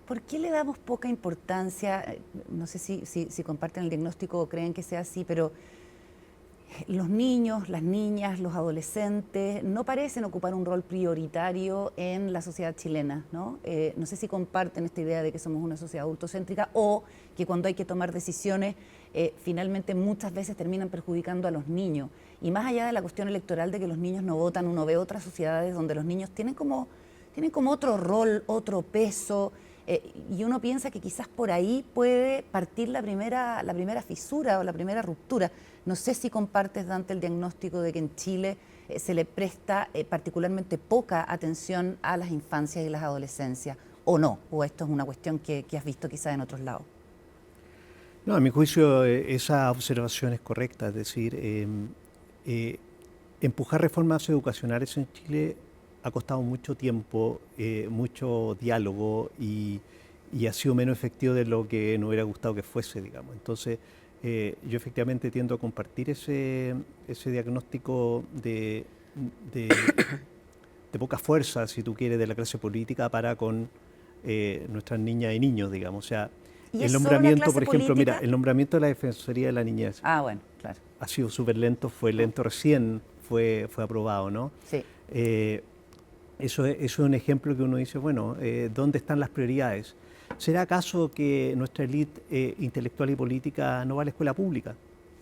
¿Por qué le damos poca importancia? No sé si comparten el diagnóstico o creen que sea así, pero los niños, las niñas, los adolescentes no parecen ocupar un rol prioritario en la sociedad chilena, ¿no? No sé si comparten esta idea de que somos una sociedad adultocéntrica o que cuando hay que tomar decisiones, finalmente muchas veces terminan perjudicando a los niños. Y más allá de la cuestión electoral de que los niños no votan, uno ve otras sociedades donde los niños tienen como otro rol, otro peso, y uno piensa que quizás por ahí puede partir la primera fisura o la primera ruptura. No sé si compartes, Dante, el diagnóstico de que en Chile se le presta particularmente poca atención a las infancias y las adolescencias, o no, o esto es una cuestión que has visto quizás en otros lados. No, a mi juicio esa observación es correcta, es decir, empujar reformas educacionales en Chile ha costado mucho tiempo, mucho diálogo y ha sido menos efectivo de lo que nos hubiera gustado que fuese, digamos. Entonces, yo efectivamente tiendo a compartir ese diagnóstico de poca fuerza, si tú quieres, de la clase política para con nuestras niñas y niños, digamos. O sea, el nombramiento, por ejemplo, política? Mira, el nombramiento de la Defensoría de la Niñez bueno, claro. Ha sido súper lento, fue lento recién, fue aprobado, ¿no? Sí. Eso es un ejemplo que uno dice, bueno, ¿dónde están las prioridades? ¿Será acaso que nuestra élite intelectual y política no va a la escuela pública?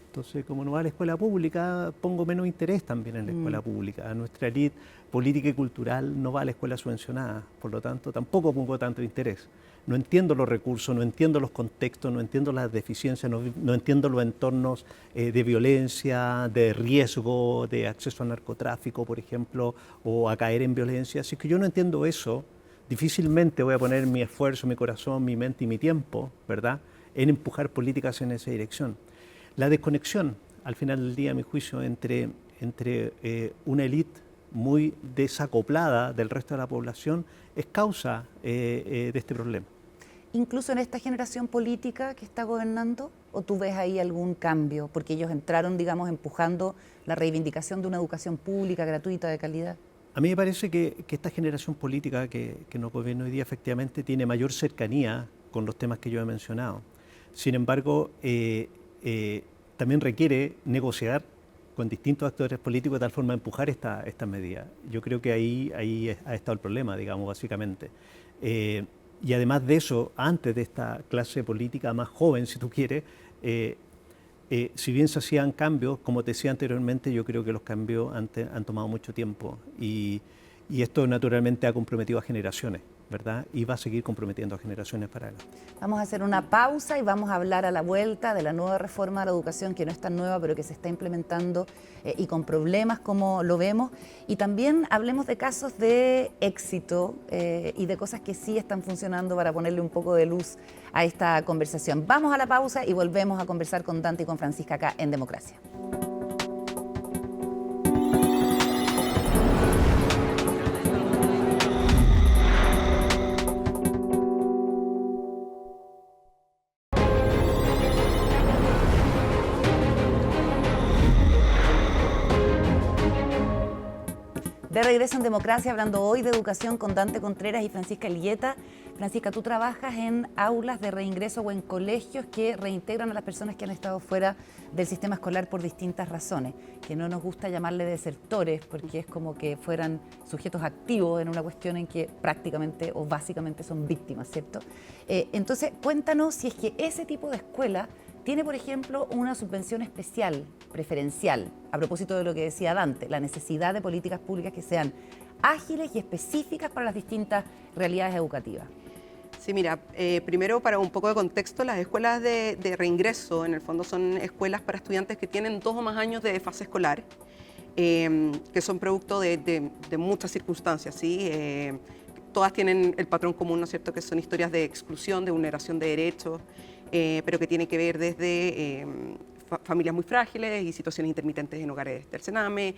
Entonces, como no va a la escuela pública, pongo menos interés también en la escuela pública. Nuestra élite política y cultural no va a la escuela subvencionada, por lo tanto, tampoco pongo tanto interés. No entiendo los recursos, no entiendo los contextos, no entiendo las deficiencias, no entiendo los entornos de violencia, de riesgo, de acceso al narcotráfico, por ejemplo, o a caer en violencia. Así que yo no entiendo eso. Difícilmente voy a poner mi esfuerzo, mi corazón, mi mente y mi tiempo, ¿verdad?, en empujar políticas en esa dirección. La desconexión, al final del día, a mi juicio, entre una élite muy desacoplada del resto de la población es causa de este problema. ¿Incluso en esta generación política que está gobernando? ¿O tú ves ahí algún cambio? Porque ellos entraron, digamos, empujando la reivindicación de una educación pública, gratuita, de calidad. A mí me parece que esta generación política que nos gobierna hoy día efectivamente tiene mayor cercanía con los temas que yo he mencionado. Sin embargo, también requiere negociar con distintos actores políticos de tal forma de empujar esta medida. Yo creo que ahí ha estado el problema, digamos, básicamente. Y además de eso, antes de esta clase política más joven, si tú quieres, si bien se hacían cambios, como te decía anteriormente, yo creo que los cambios han tomado mucho tiempo y esto naturalmente ha comprometido a generaciones, ¿verdad? Y va a seguir comprometiendo a generaciones para adelante. Vamos a hacer una pausa y vamos a hablar a la vuelta de la nueva reforma a la educación, que no es tan nueva, pero que se está implementando y con problemas como lo vemos. Y también hablemos de casos de éxito y de cosas que sí están funcionando para ponerle un poco de luz a esta conversación. Vamos a la pausa y volvemos a conversar con Dante y con Francisca acá en Democracia. De regreso en Democracia, hablando hoy de educación con Dante Contreras y Francisca Elgueta. Francisca, tú trabajas en aulas de reingreso o en colegios que reintegran a las personas que han estado fuera del sistema escolar por distintas razones, que no nos gusta llamarle desertores porque es como que fueran sujetos activos en una cuestión en que prácticamente o básicamente son víctimas, ¿cierto? Entonces, cuéntanos si es que ese tipo de escuela tiene, por ejemplo, una subvención especial, preferencial, a propósito de lo que decía Dante, la necesidad de políticas públicas que sean ágiles y específicas para las distintas realidades educativas. Sí, mira, primero para un poco de contexto, las escuelas de reingreso en el fondo son escuelas para estudiantes que tienen 2 o más años de fase escolar, que son producto de muchas circunstancias, ¿sí? Todas tienen el patrón común, ¿no es cierto?, que son historias de exclusión, de vulneración de derechos, pero que tiene que ver desde familias muy frágiles y situaciones intermitentes en hogares del Sename,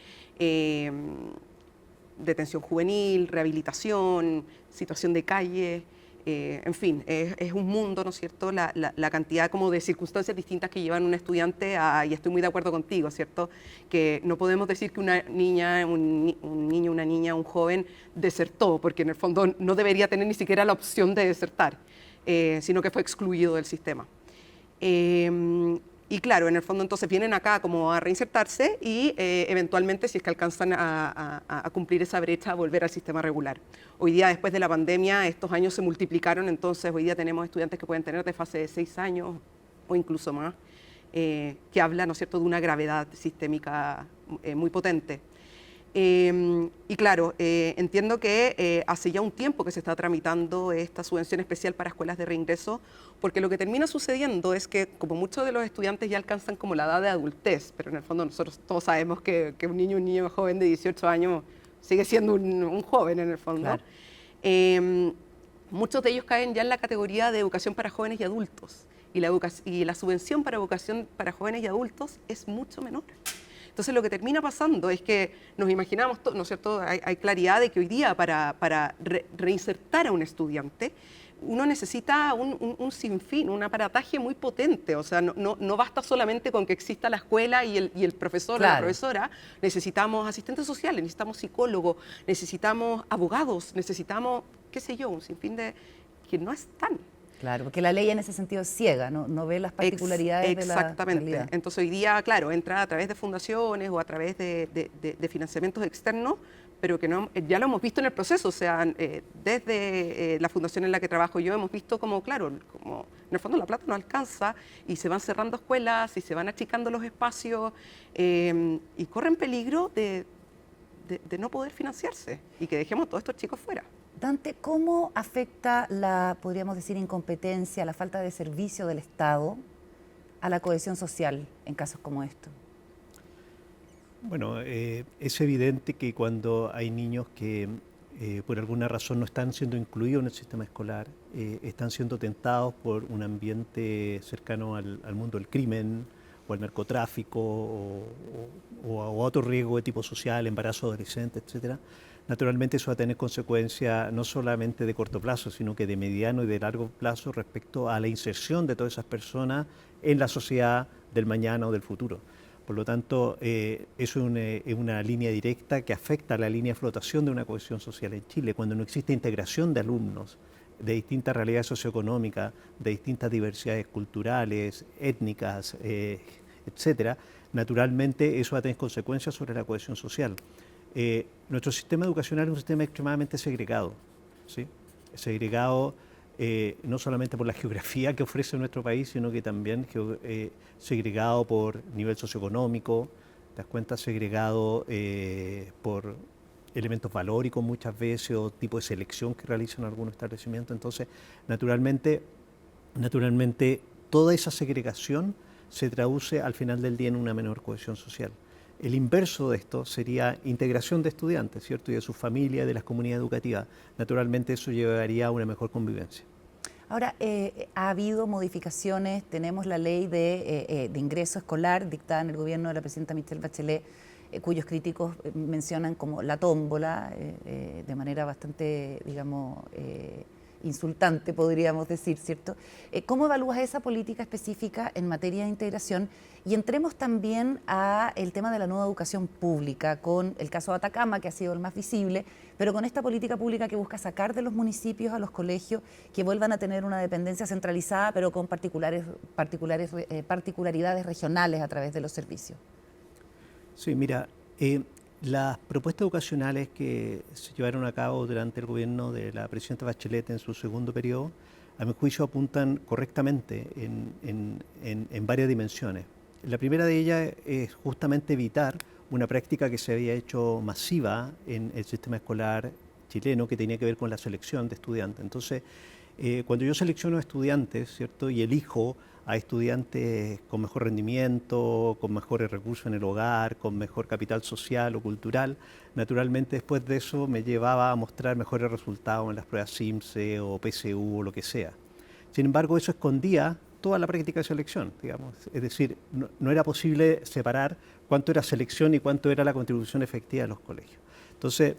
detención juvenil, rehabilitación, situación de calle, En fin, es un mundo, ¿no es cierto?, la cantidad como de circunstancias distintas que llevan un estudiante y estoy muy de acuerdo contigo, ¿cierto?, que no podemos decir que una niña, un niño, una niña, un joven desertó, porque en el fondo no debería tener ni siquiera la opción de desertar, sino que fue excluido del sistema. Y claro, en el fondo entonces vienen acá como a reinsertarse y eventualmente, si es que alcanzan a cumplir esa brecha, a volver al sistema regular. Hoy día, después de la pandemia, estos años se multiplicaron, entonces hoy día tenemos estudiantes que pueden tener de fase de 6 años o incluso más, que habla, ¿no es cierto?, de una gravedad sistémica muy potente. Y claro, entiendo que hace ya un tiempo que se está tramitando esta subvención especial para escuelas de reingreso, porque lo que termina sucediendo es que como muchos de los estudiantes ya alcanzan como la edad de adultez, pero en el fondo nosotros todos sabemos que un niño joven de 18 años sigue siendo un joven en el fondo. Claro. Muchos de ellos caen ya en la categoría de educación para jóvenes y adultos, y la subvención para educación para jóvenes y adultos es mucho menor. Entonces lo que termina pasando es que nos imaginamos, ¿no es cierto?, hay claridad de que hoy día para reinsertar a un estudiante uno necesita un sinfín, un aparataje muy potente, o sea, no basta solamente con que exista la escuela y el profesor o la profesora, necesitamos asistentes sociales, necesitamos psicólogos, necesitamos abogados, necesitamos, qué sé yo, un sinfín de que no están. Claro, porque la ley en ese sentido es ciega, no ve las particularidades de la realidad. Exactamente. Entonces hoy día, claro, entra a través de fundaciones o a través de financiamientos externos, pero que no, ya lo hemos visto en el proceso, o sea, desde la fundación en la que trabajo yo hemos visto como, claro, como en el fondo la plata no alcanza y se van cerrando escuelas y se van achicando los espacios y corren peligro de no poder financiarse y que dejemos a todos estos chicos fuera. Dante, ¿cómo afecta la, podríamos decir, incompetencia, la falta de servicio del Estado a la cohesión social en casos como estos? Bueno, es evidente que cuando hay niños que por alguna razón no están siendo incluidos en el sistema escolar, están siendo tentados por un ambiente cercano al mundo del crimen o al narcotráfico o a otro riesgo de tipo social, embarazo adolescente, etcétera, naturalmente eso va a tener consecuencias no solamente de corto plazo, sino que de mediano y de largo plazo respecto a la inserción de todas esas personas en la sociedad del mañana o del futuro. Por lo tanto, eso es una línea directa que afecta a la línea de flotación de una cohesión social en Chile. Cuando no existe integración de alumnos de distintas realidades socioeconómicas, de distintas diversidades culturales, étnicas, etcétera, naturalmente eso va a tener consecuencias sobre la cohesión social. Nuestro sistema educacional es un sistema extremadamente segregado, ¿sí? Segregado no solamente por la geografía que ofrece nuestro país, sino que también segregado por nivel socioeconómico, te das cuenta, segregado por elementos valóricos muchas veces o tipo de selección que realizan algunos establecimientos. Entonces, naturalmente, toda esa segregación se traduce al final del día en una menor cohesión social. El inverso de esto sería integración de estudiantes, ¿cierto?, y de sus familias, de las comunidades educativas. Naturalmente eso llevaría a una mejor convivencia. Ahora, ha habido modificaciones, tenemos la ley de ingreso escolar dictada en el gobierno de la presidenta Michelle Bachelet, cuyos críticos mencionan como la tómbola, de manera bastante, digamos, insultante, podríamos decir, ¿cierto? ¿Cómo evalúas esa política específica en materia de integración? Y entremos también a el tema de la nueva educación pública, con el caso de Atacama, que ha sido el más visible, pero con esta política pública que busca sacar de los municipios a los colegios, que vuelvan a tener una dependencia centralizada, pero con particularidades regionales a través de los servicios. Sí, mira, las propuestas educacionales que se llevaron a cabo durante el gobierno de la presidenta Bachelet en su segundo periodo, a mi juicio apuntan correctamente en varias dimensiones. La primera de ellas es justamente evitar una práctica que se había hecho masiva en el sistema escolar chileno, que tenía que ver con la selección de estudiantes. Entonces, cuando yo selecciono estudiantes, ¿cierto?, y elijo a estudiantes con mejor rendimiento, con mejores recursos en el hogar, con mejor capital social o cultural, naturalmente después de eso me llevaba a mostrar mejores resultados en las pruebas CIMSE o PSU o lo que sea. Sin embargo, eso escondía toda la práctica de selección, digamos. Es decir, no era posible separar cuánto era selección y cuánto era la contribución efectiva de los colegios. Entonces,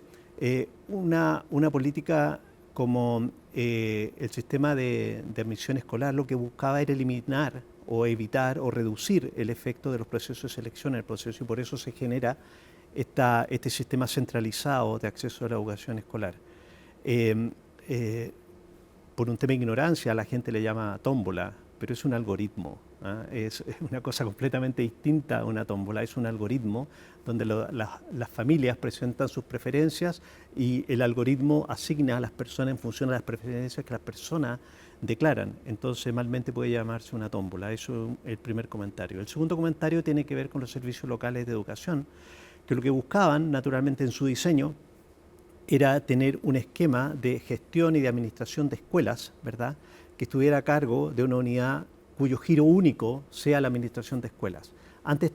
una política como el sistema de admisión escolar lo que buscaba era eliminar o evitar o reducir el efecto de los procesos de selección en el proceso, y por eso se genera este sistema centralizado de acceso a la educación escolar. Por un tema de ignorancia, la gente le llama tómbola, pero es un algoritmo. Es una cosa completamente distinta a una tómbola, es un algoritmo donde las familias presentan sus preferencias y el algoritmo asigna a las personas en función de las preferencias que las personas declaran. Entonces, malmente puede llamarse una tómbola. Eso es el primer comentario. El segundo comentario tiene que ver con los servicios locales de educación, que lo que buscaban, naturalmente, en su diseño, era tener un esquema de gestión y de administración de escuelas, ¿verdad?, que estuviera a cargo de una unidad cuyo giro único sea la administración de escuelas. Antes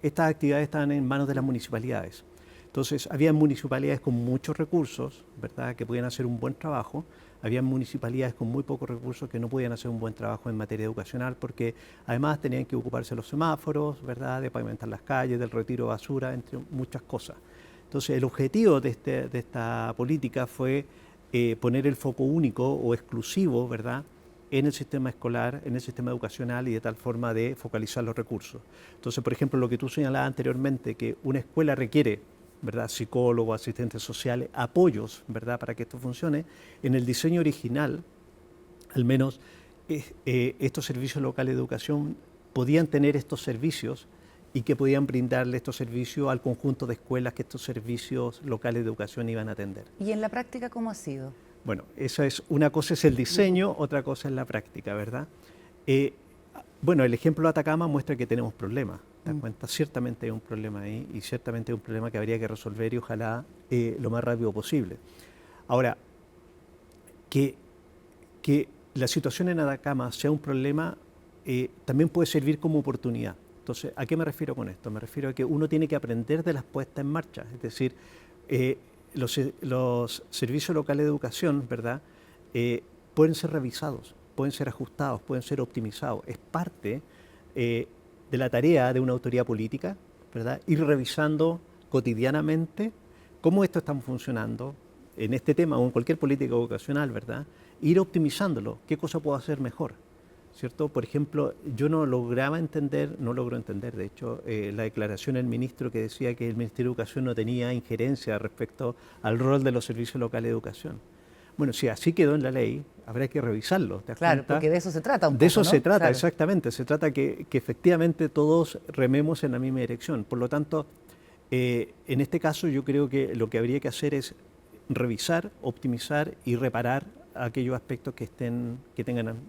estas actividades estaban en manos de las municipalidades. Entonces, había municipalidades con muchos recursos, ¿verdad?, que podían hacer un buen trabajo. Había municipalidades con muy pocos recursos que no podían hacer un buen trabajo en materia educacional porque además tenían que ocuparse de los semáforos, ¿verdad?, de pavimentar las calles, del retiro de basura, entre muchas cosas. Entonces, el objetivo de esta política fue poner el foco único o exclusivo, ¿verdad?, en el sistema escolar, en el sistema educacional y de tal forma de focalizar los recursos. Entonces, por ejemplo, lo que tú señalabas anteriormente, que una escuela requiere, ¿verdad?, psicólogos, asistentes sociales, apoyos, ¿verdad?, para que esto funcione. En el diseño original, al menos, estos servicios locales de educación podían tener estos servicios y que podían brindarle estos servicios al conjunto de escuelas que estos servicios locales de educación iban a atender. ¿Y en la práctica cómo ha sido? Bueno, una cosa es el diseño, otra cosa es la práctica, ¿verdad? Bueno, el ejemplo de Atacama muestra que tenemos problemas. ¿Te das cuenta? Ciertamente hay un problema ahí y ciertamente hay un problema que habría que resolver y ojalá lo más rápido posible. Ahora, que la situación en Atacama sea un problema también puede servir como oportunidad. Entonces, ¿a qué me refiero con esto? Me refiero a que uno tiene que aprender de las puestas en marcha, es decir, los servicios locales de educación, ¿verdad?, pueden ser revisados, pueden ser ajustados, pueden ser optimizados. Es parte de la tarea de una autoridad política, ¿verdad?, ir revisando cotidianamente cómo esto está funcionando en este tema o en cualquier política educacional, ¿verdad?, ir optimizándolo, qué cosa puedo hacer mejor, ¿cierto? Por ejemplo, yo no logro entender, de hecho, la declaración del ministro que decía que el Ministerio de Educación no tenía injerencia respecto al rol de los servicios locales de educación. Bueno, si así quedó en la ley, habrá que revisarlo. ¿Te das cuenta? Porque de eso se trata un poco, de eso, ¿no? Se trata, claro. Exactamente. Se trata que efectivamente todos rememos en la misma dirección. Por lo tanto, en este caso yo creo que lo que habría que hacer es revisar, optimizar y reparar aquellos aspectos que tengan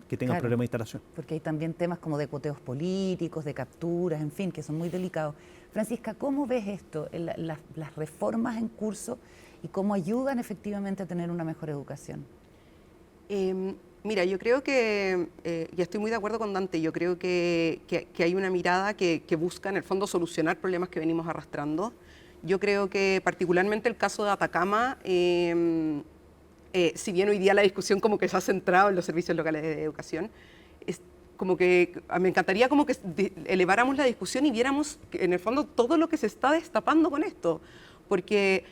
Claro, problemas de instalación. Porque hay también temas como de cuoteos políticos, de capturas, en fin, que son muy delicados. Francisca, ¿cómo ves esto, las reformas en curso y cómo ayudan efectivamente a tener una mejor educación? Mira, yo creo que, y estoy muy de acuerdo con Dante, yo creo que hay una mirada que busca en el fondo solucionar problemas que venimos arrastrando. Yo creo que particularmente el caso de Atacama, si bien hoy día la discusión como que se ha centrado en los servicios locales de educación, es como que me encantaría como que eleváramos la discusión y viéramos en el fondo todo lo que se está destapando con esto, porque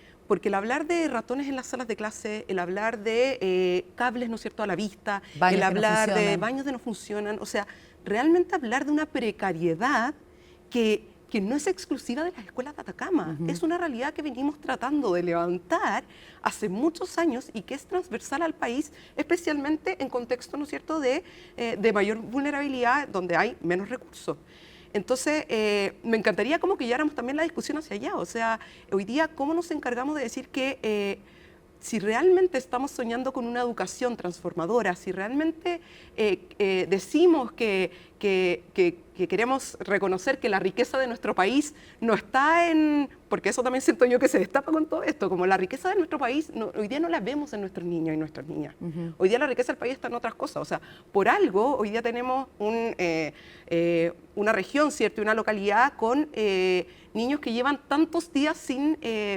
el hablar de ratones en las salas de clase, el hablar de cables, ¿no es cierto?, a la vista, el hablar de baños que no funcionan, o sea, realmente hablar de una precariedad que no es exclusiva de las escuelas de Atacama, es una realidad que venimos tratando de levantar hace muchos años y que es transversal al país, especialmente en contextos, ¿no es cierto?, de mayor vulnerabilidad, donde hay menos recursos. Entonces, me encantaría como que lleváramos también la discusión hacia allá, o sea, hoy día, ¿cómo nos encargamos de decir que si realmente estamos soñando con una educación transformadora, si realmente decimos que queremos reconocer que la riqueza de nuestro país no está en... Porque eso también siento yo que se destapa con todo esto, como la riqueza de nuestro país hoy día no la vemos en nuestros niños y nuestras niñas. Hoy día la riqueza del país está en otras cosas. O sea, por algo hoy día tenemos una región, ¿cierto?, y una localidad con niños que llevan tantos días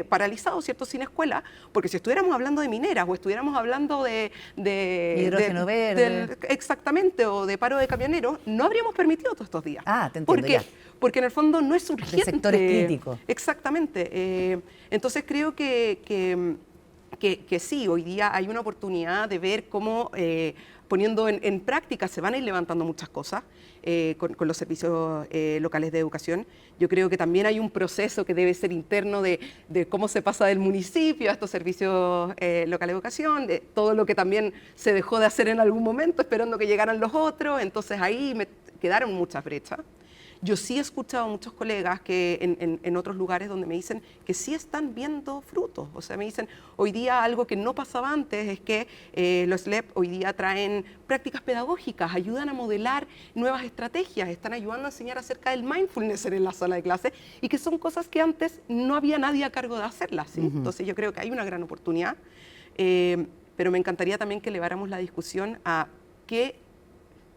paralizados, ¿cierto?, sin escuela, porque si estuviéramos hablando de mineras o estuviéramos hablando de hidrógeno verde. Exactamente, o de paro de camioneros, no habríamos permitido todos estos días. Ah, te entiendo. ¿Por qué? Porque en el fondo no es urgente. De sectores críticos. Exactamente. Entonces creo que que sí, hoy día hay una oportunidad de ver cómo poniendo en práctica se van a ir levantando muchas cosas con los servicios locales de educación. Yo creo que también hay un proceso que debe ser interno de cómo se pasa del municipio a estos servicios locales de educación, de todo lo que también se dejó de hacer en algún momento esperando que llegaran los otros, entonces ahí me quedaron muchas brechas. Yo sí he escuchado a muchos colegas que en otros lugares donde me dicen que sí están viendo frutos. O sea, me dicen, hoy día algo que no pasaba antes es que los SLEP hoy día traen prácticas pedagógicas, ayudan a modelar nuevas estrategias, están ayudando a enseñar acerca del mindfulness en la sala de clase y que son cosas que antes no había nadie a cargo de hacerlas, ¿sí? Entonces yo creo que hay una gran oportunidad, pero me encantaría también que eleváramos la discusión a qué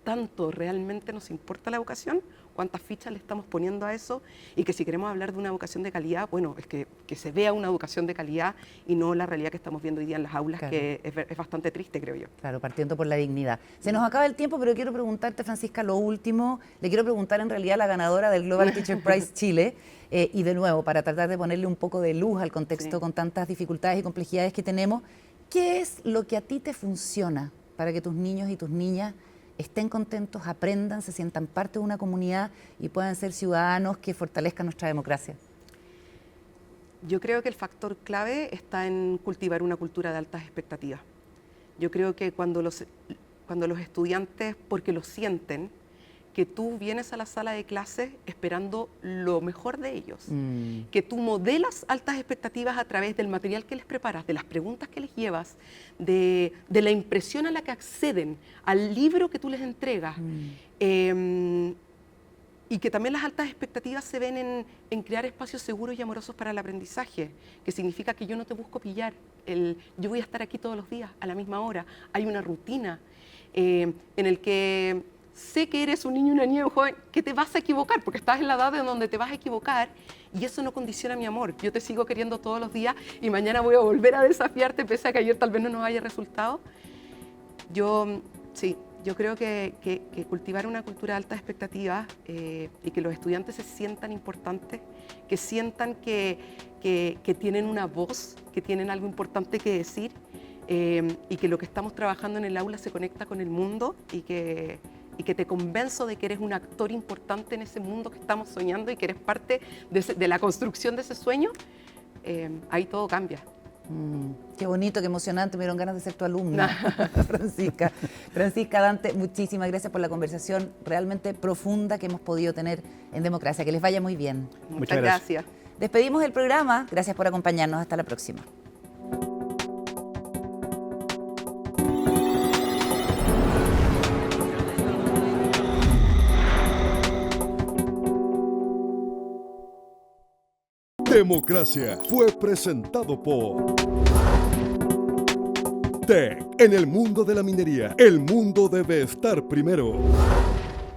tanto realmente nos importa la educación, cuántas fichas le estamos poniendo a eso y que si queremos hablar de una educación de calidad, bueno, es que se vea una educación de calidad y no la realidad que estamos viendo hoy día en las aulas, claro, que es bastante triste, creo yo. Claro, partiendo por la dignidad. Se nos acaba el tiempo, pero quiero preguntarte, Francisca, lo último. Le quiero preguntar en realidad a la ganadora del Global Teacher Prize Chile y de nuevo, para tratar de ponerle un poco de luz al contexto con tantas dificultades y complejidades que tenemos, ¿qué es lo que a ti te funciona para que tus niños y tus niñas estén contentos, aprendan, se sientan parte de una comunidad y puedan ser ciudadanos que fortalezcan nuestra democracia? Yo creo que el factor clave está en cultivar una cultura de altas expectativas. Yo creo que cuando los estudiantes, porque lo sienten, que tú vienes a la sala de clases esperando lo mejor de ellos, que tú modelas altas expectativas a través del material que les preparas, de las preguntas que les llevas, de la impresión a la que acceden, al libro que tú les entregas, y que también las altas expectativas se ven en crear espacios seguros y amorosos para el aprendizaje, que significa que yo no te busco pillar, yo voy a estar aquí todos los días a la misma hora, hay una rutina en el que sé que eres un niño y una niña, un joven, que te vas a equivocar, porque estás en la edad en donde te vas a equivocar y eso no condiciona mi amor. Yo te sigo queriendo todos los días y mañana voy a volver a desafiarte pese a que ayer tal vez no nos haya resultado. Yo creo que cultivar una cultura de altas expectativas y que los estudiantes se sientan importantes, que sientan que tienen una voz, que tienen algo importante que decir y que lo que estamos trabajando en el aula se conecta con el mundo y que te convenzo de que eres un actor importante en ese mundo que estamos soñando y que eres parte de la construcción de ese sueño, ahí todo cambia. Qué bonito, qué emocionante, me dieron ganas de ser tu alumna, Francisca. Francisca, Dante, muchísimas gracias por la conversación realmente profunda que hemos podido tener en Democracia. Que les vaya muy bien. Muchas gracias. Despedimos el programa, gracias por acompañarnos, hasta la próxima. Democracia fue presentado por TEC. En el mundo de la minería, el mundo debe estar primero.